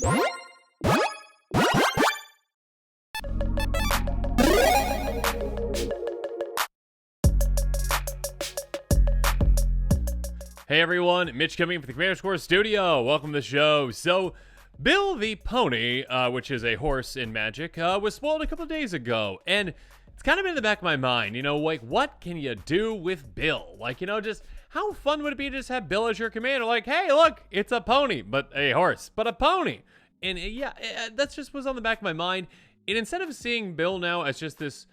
Hey everyone, Mitch coming from the Commander Score Studio. Welcome to the show. So, Bill the Pony, which is a horse in Magic, was spoiled a couple of days ago, and it's kind of been in the back of my mind, like, what can you do with Bill? Like, just how fun would it be to just have Bill as your commander? Like, hey, look, it's a pony, but a horse, but a pony. And that's just was on the back of my mind. And instead of seeing Bill now as just this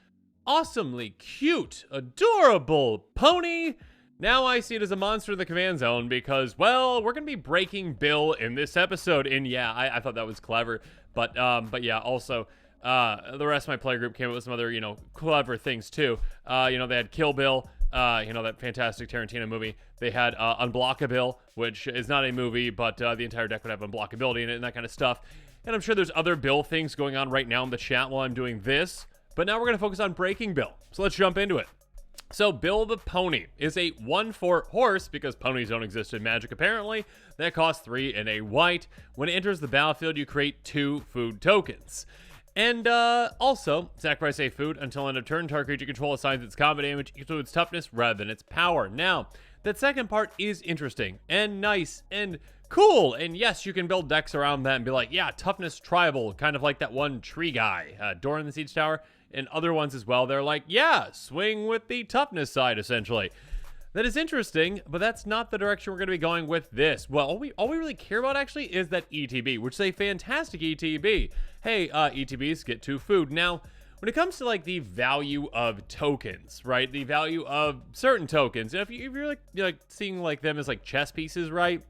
awesomely cute, adorable pony, now I see it as a monster in the command zone because, well, we're going to be breaking Bill in this episode. And yeah, I thought that was clever. But yeah, also, the rest of my player group came up with some other, clever things too. They had Kill Bill, that fantastic Tarantino movie. They had Unblockabill, which is not a movie, but the entire deck would have unblockability in it and that kind of stuff. And I'm sure there's other Bill things going on right now in the chat while I'm doing this. But now we're going to focus on breaking Bill. So let's jump into it. So Bill the Pony is a 1/4 horse, because ponies don't exist in Magic apparently, that costs 3 and a white. When it enters the battlefield, you create 2 food tokens. And also, sacrifice a food until end of turn. Target creature you control assigns its combat damage equal to its toughness rather than its power. Now, that second part is interesting and nice and cool. And yes, you can build decks around that and be like, yeah, toughness tribal, kind of like that one tree guy, Doran the Siege Tower. And other ones as well, they're like, yeah, swing with the toughness side, essentially. That is interesting, but that's not the direction we're going to be going with this. Well, all we really care about, actually, is that ETB, which is a fantastic ETB. Hey, ETBs get 2 food. Now, when it comes to, like, the value of tokens, right, the value of certain tokens, if you're like seeing, like, them as, like, chess pieces, right,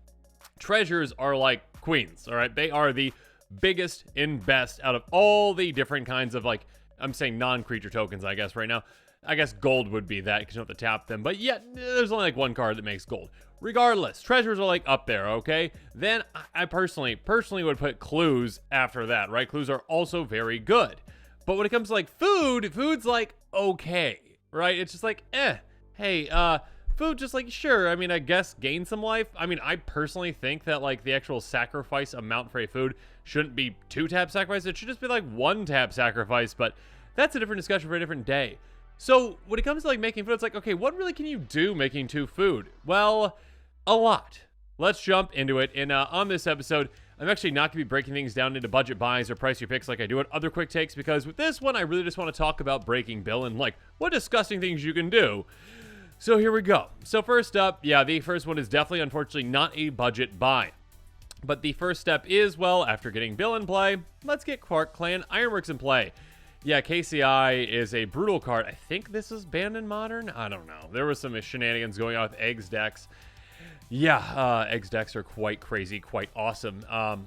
treasures are like queens, all right? They are the biggest and best out of all the different kinds of, like, I'm saying non-creature tokens, I guess, right now. I guess gold would be that, because you don't have to tap them. But yet, there's only like one card that makes gold. Regardless, treasures are like up there, okay? Then I personally would put clues after that, right? Clues are also very good. But when it comes to like food's like okay, right? It's just like, hey, food just like, sure, I mean, I guess gain some life. I mean, I personally think that like the actual sacrifice amount for a food shouldn't be 2-tap sacrifice. It should just be like 1-tap sacrifice, but that's a different discussion for a different day. So when it comes to like making food, it's like, okay, what really can you do making 2 food? Well, a lot. Let's jump into it. And on this episode, I'm actually not going to be breaking things down into budget buys or price your picks like I do at other quick takes, because with this one, I really just want to talk about breaking Bill and like what disgusting things you can do. So here we go. So first up, yeah, the first one is definitely, unfortunately, not a budget buy. But the first step is, well, after getting Bill in play, let's get Quark Clan Ironworks in play. Yeah, KCI is a brutal card. I think this is banned in Modern? I don't know. There was some shenanigans going on with Eggs decks. Yeah, Eggs decks are quite crazy, quite awesome.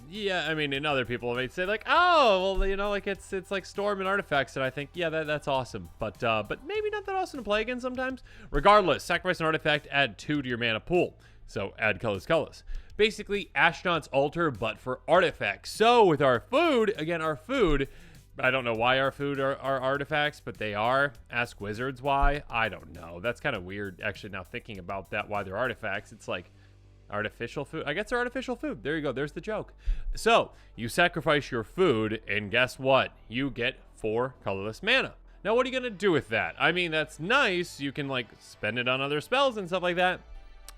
Yeah, I mean, and other people might say like, oh, well, like it's like Storm and Artifacts, and I think, yeah, that's awesome. But maybe not that awesome to play again sometimes. Regardless, sacrifice an artifact, add 2 to your mana pool. So add colorless. Basically, Ashnod's Altar, but for artifacts. So with our food, again, I don't know why our food are artifacts, but they are. Ask wizards why. I don't know. That's kind of weird, actually, now thinking about that, why they're artifacts. It's like artificial food. I guess they're artificial food. There you go. There's the joke. So you sacrifice your food, and guess what? You get 4 colorless mana. Now, what are you going to do with that? I mean, that's nice. You can, like, spend it on other spells and stuff like that.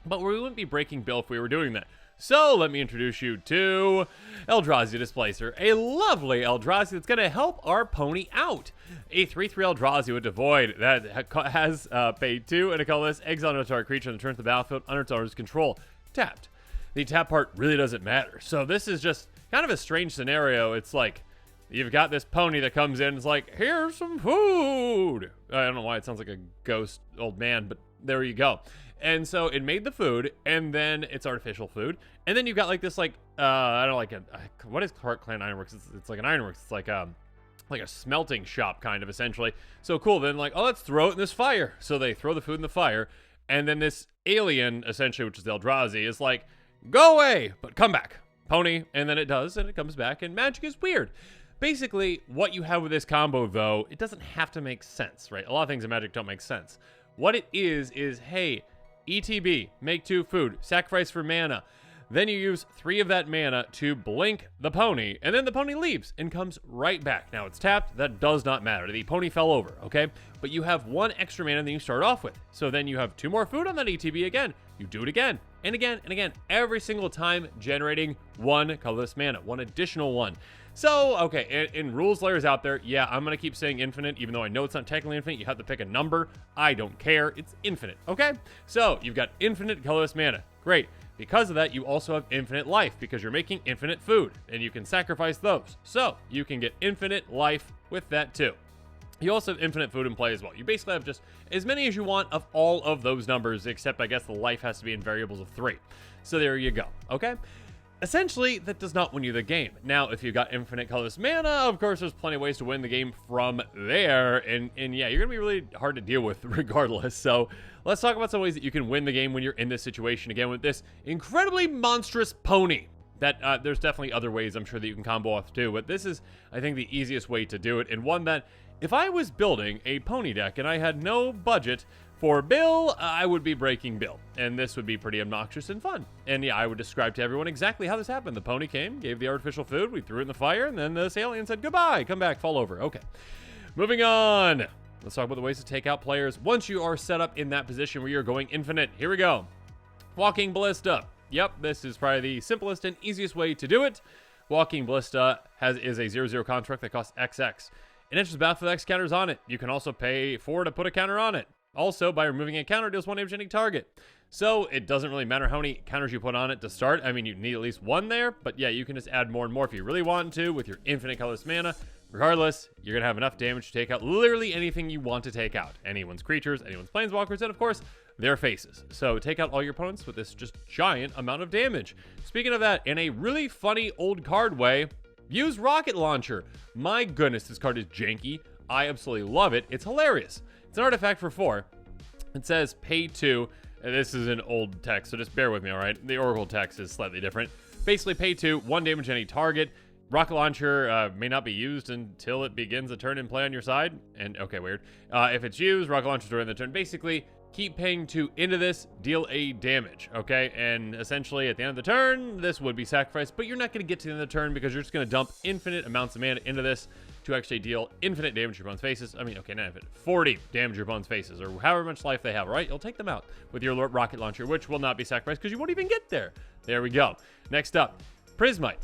But we wouldn't be breaking Bill if we were doing that. So let me introduce you to Eldrazi Displacer, a lovely Eldrazi that's going to help our pony out. A 3/3 Eldrazi with Devoid that has paid 2 and a colorless, exile a target creature and return to the battlefield under its owner's control. Tapped. The tap part really doesn't matter. So this is just kind of a strange scenario. It's like you've got this pony that comes in and is like, here's some food. I don't know why it sounds like a ghost old man, but there you go. And so it made the food, and then it's artificial food. And then you've got like this, like, I don't know, like what is Quark Clan Ironworks? It's like an ironworks. It's like a smelting shop, kind of, essentially. So cool. Then like, oh, let's throw it in this fire. So they throw the food in the fire. And then this alien, essentially, which is the Eldrazi, is like, go away, but come back, pony. And then it does, and it comes back, and magic is weird. Basically, what you have with this combo, though, it doesn't have to make sense, right? A lot of things in Magic don't make sense. What it is, hey, ETB, make 2 food, sacrifice for mana. Then you use 3 of that mana to blink the pony, and then the pony leaves and comes right back. Now it's tapped, that does not matter. The pony fell over, okay? But you have 1 extra mana than you start off with. So then you have 2 more food on that ETB again. You do it again, and again, and again, every single time generating 1 colorless mana, 1 additional one. So, okay, in rules layers out there, yeah, I'm going to keep saying infinite, even though I know it's not technically infinite. You have to pick a number. I don't care. It's infinite, okay? So, you've got infinite colorless mana. Great. Because of that, you also have infinite life, because you're making infinite food, and you can sacrifice those. So, you can get infinite life with that too. You also have infinite food in play as well. You basically have just as many as you want of all of those numbers, except I guess the life has to be in variables of 3. So there you go, okay? Essentially, that does not win you the game. Now, if you've got infinite colorless mana, of course, there's plenty of ways to win the game from there. And yeah, you're going to be really hard to deal with regardless. So let's talk about some ways that you can win the game when you're in this situation. Again, with this incredibly monstrous pony. That there's definitely other ways I'm sure that you can combo off too. But this is, I think, the easiest way to do it. And one that, if I was building a pony deck and I had no budget for Bill, I would be breaking Bill. And this would be pretty obnoxious and fun. And yeah, I would describe to everyone exactly how this happened. The pony came, gave the artificial food, we threw it in the fire, and then this alien said, goodbye, come back, fall over. Okay. Moving on. Let's talk about the ways to take out players once you are set up in that position where you're going infinite. Here we go. Walking Ballista. Yep, this is probably the simplest and easiest way to do it. Walking Ballista is a 0/0 construct that costs XX. It enters the battlefield with X counters on it. You can also pay 4 to put a counter on it. Also, by removing a counter, deals 1 damage to any target. So, it doesn't really matter how many counters you put on it to start. I mean, you need at least 1 there, but yeah, you can just add more and more if you really want to with your infinite colorless mana. Regardless, you're going to have enough damage to take out literally anything you want to take out. Anyone's creatures, anyone's planeswalkers, and of course, their faces. So, take out all your opponents with this just giant amount of damage. Speaking of that, in a really funny old card way, use Rocket Launcher. My goodness, this card is janky. I absolutely love it. It's hilarious. It's an artifact for 4. It says pay 2. This is an old text, so just bear with me, all right? The Oracle text is slightly different. Basically, pay 2, 1 damage to any target. Rocket Launcher may not be used until it begins a turn in play on your side. And, okay, weird. If it's used, Rocket Launcher during the turn. Basically, keep paying 2 into this, deal a damage, okay? And essentially, at the end of the turn, this would be sacrificed, but you're not going to get to the end of the turn because you're just going to dump infinite amounts of mana into this to actually deal infinite damage to your opponent's faces. I mean, okay, not infinite, 40 damage to your opponent's faces, or however much life they have, right? You'll take them out with your Rocket Launcher, which will not be sacrificed because you won't even get there. There we go. Next up, Prismite.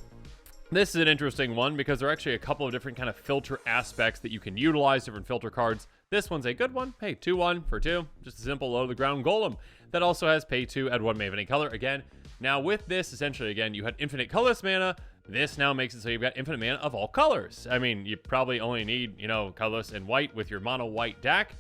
This is an interesting one because there are actually a couple of different kind of filter aspects that you can utilize, different filter cards. This one's a good one. Hey, 2/1 for 2. Just a simple low to the ground golem. That also has pay 2, add 1 mana of any color. Again, now with this, essentially, again, you had infinite colorless mana. This now makes it so you've got infinite mana of all colors. I mean, you probably only need, colorless and white with your mono white deck.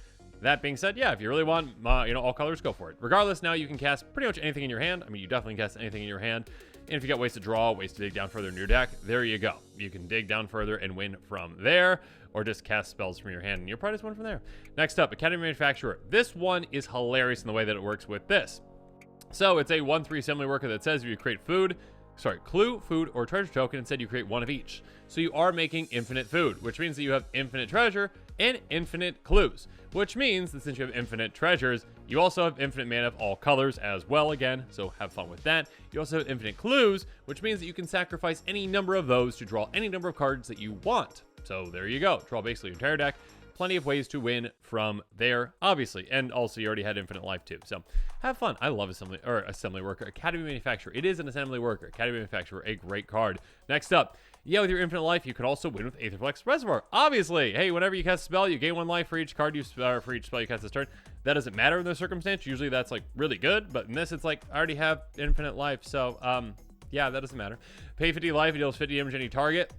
That being said, yeah, if you really want, all colors, go for it. Regardless, now you can cast pretty much anything in your hand. I mean, you definitely can cast anything in your hand. And if you got ways to draw, ways to dig down further in your deck, there you go. You can dig down further and win from there, or just cast spells from your hand, and you'll probably just win from there. Next up, Academy Manufacturer. This one is hilarious in the way that it works with this. So it's a 1/3 assembly worker that says if you create clue, food, or treasure token, instead you create 1 of each. So you are making infinite food, which means that you have infinite treasure and infinite clues, which means that since you have infinite treasures, you also have infinite mana of all colors as well again, so have fun with that. You also have infinite clues, which means that you can sacrifice any number of those to draw any number of cards that you want. So there you go, draw basically your entire deck. Plenty of ways to win from there, obviously. And also, you already had infinite life, too. So, have fun. I love Assembly Worker. Academy Manufacturer. It is an Assembly Worker. Academy Manufacturer, a great card. Next up, yeah, with your infinite life, you could also win with Aetherflex Reservoir. Obviously, hey, whenever you cast a spell, you gain 1 life for each card for each spell you cast this turn. That doesn't matter in this circumstance. Usually, that's, really good. But in this, it's I already have infinite life. So, yeah, that doesn't matter. Pay 50 life, it deals 50 damage to any target.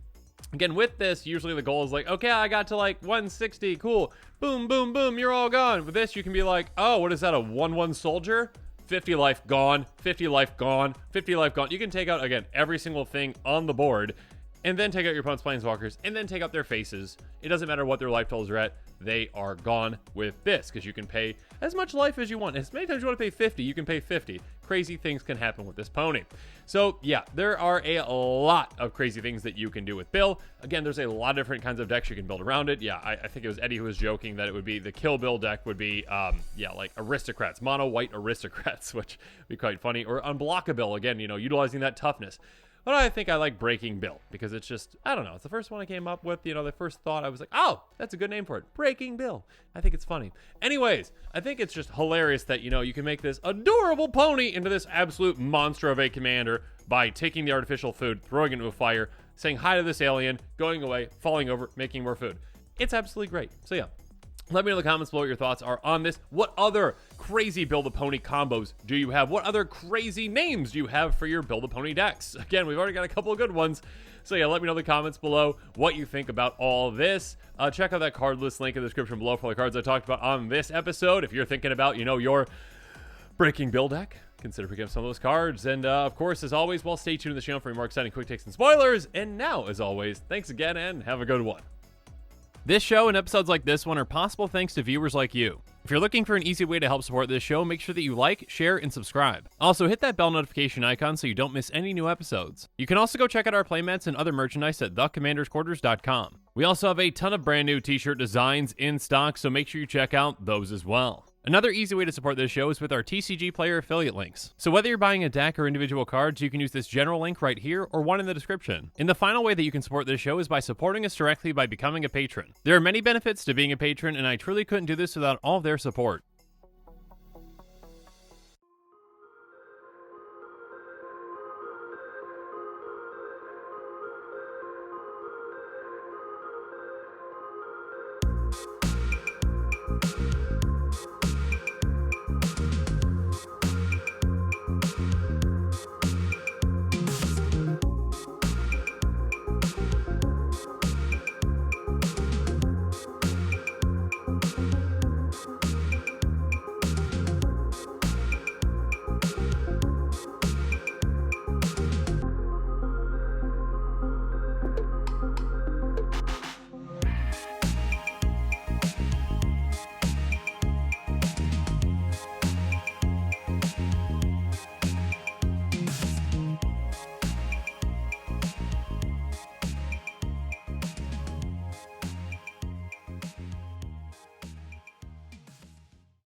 Again, with this, usually the goal is okay, I got to 160, cool. Boom, boom, boom, you're all gone. With this, you can be oh, what is that, a 1/1 soldier? 50 life gone, 50 life gone, 50 life gone. You can take out, again, every single thing on the board, and then take out your opponent's planeswalkers, and then take out their faces. It doesn't matter what their life totals are at. They are gone with this, because you can pay as much life as you want. As many times you want to pay 50, you can pay 50. crazy things can happen with this pony. So yeah, there are a lot of crazy things that you can do with Bill. Again, there's a lot of different kinds of decks you can build around it. Yeah, I think it was Eddie who was joking that it would be the Kill Bill deck would be, like aristocrats, mono white aristocrats, which would be quite funny. Or Unblockable, again, utilizing that toughness. But I think I like Breaking Bill because it's just, I don't know, it's the first one I came up with. The first thought I was like, oh, that's a good name for it. Breaking Bill. I think it's funny. Anyways, I think it's just hilarious that, you can make this adorable pony into this absolute monster of a commander by taking the artificial food, throwing it into a fire, saying hi to this alien, going away, falling over, making more food. It's absolutely great. So yeah. Let me know in the comments below what your thoughts are on this. What other crazy Build-A-Pony combos do you have? What other crazy names do you have for your Build-A-Pony decks? Again, we've already got a couple of good ones. So yeah, let me know in the comments below what you think about all this. Check out that card list link in the description below for the cards I talked about on this episode. If you're thinking about, your Breaking Bill deck, consider picking up some of those cards. And of course, as always, stay tuned to the channel for more exciting quick takes and spoilers. And now, as always, thanks again and have a good one. This show and episodes like this one are possible thanks to viewers like you. If you're looking for an easy way to help support this show, make sure that you like, share, and subscribe. Also, hit that bell notification icon so you don't miss any new episodes. You can also go check out our playmats and other merchandise at thecommandersquarters.com. We also have a ton of brand new t-shirt designs in stock, so make sure you check out those as well. Another easy way to support this show is with our TCG Player affiliate links. So whether you're buying a deck or individual cards, you can use this general link right here or one in the description. And the final way that you can support this show is by supporting us directly by becoming a patron. There are many benefits to being a patron, and I truly couldn't do this without all of their support.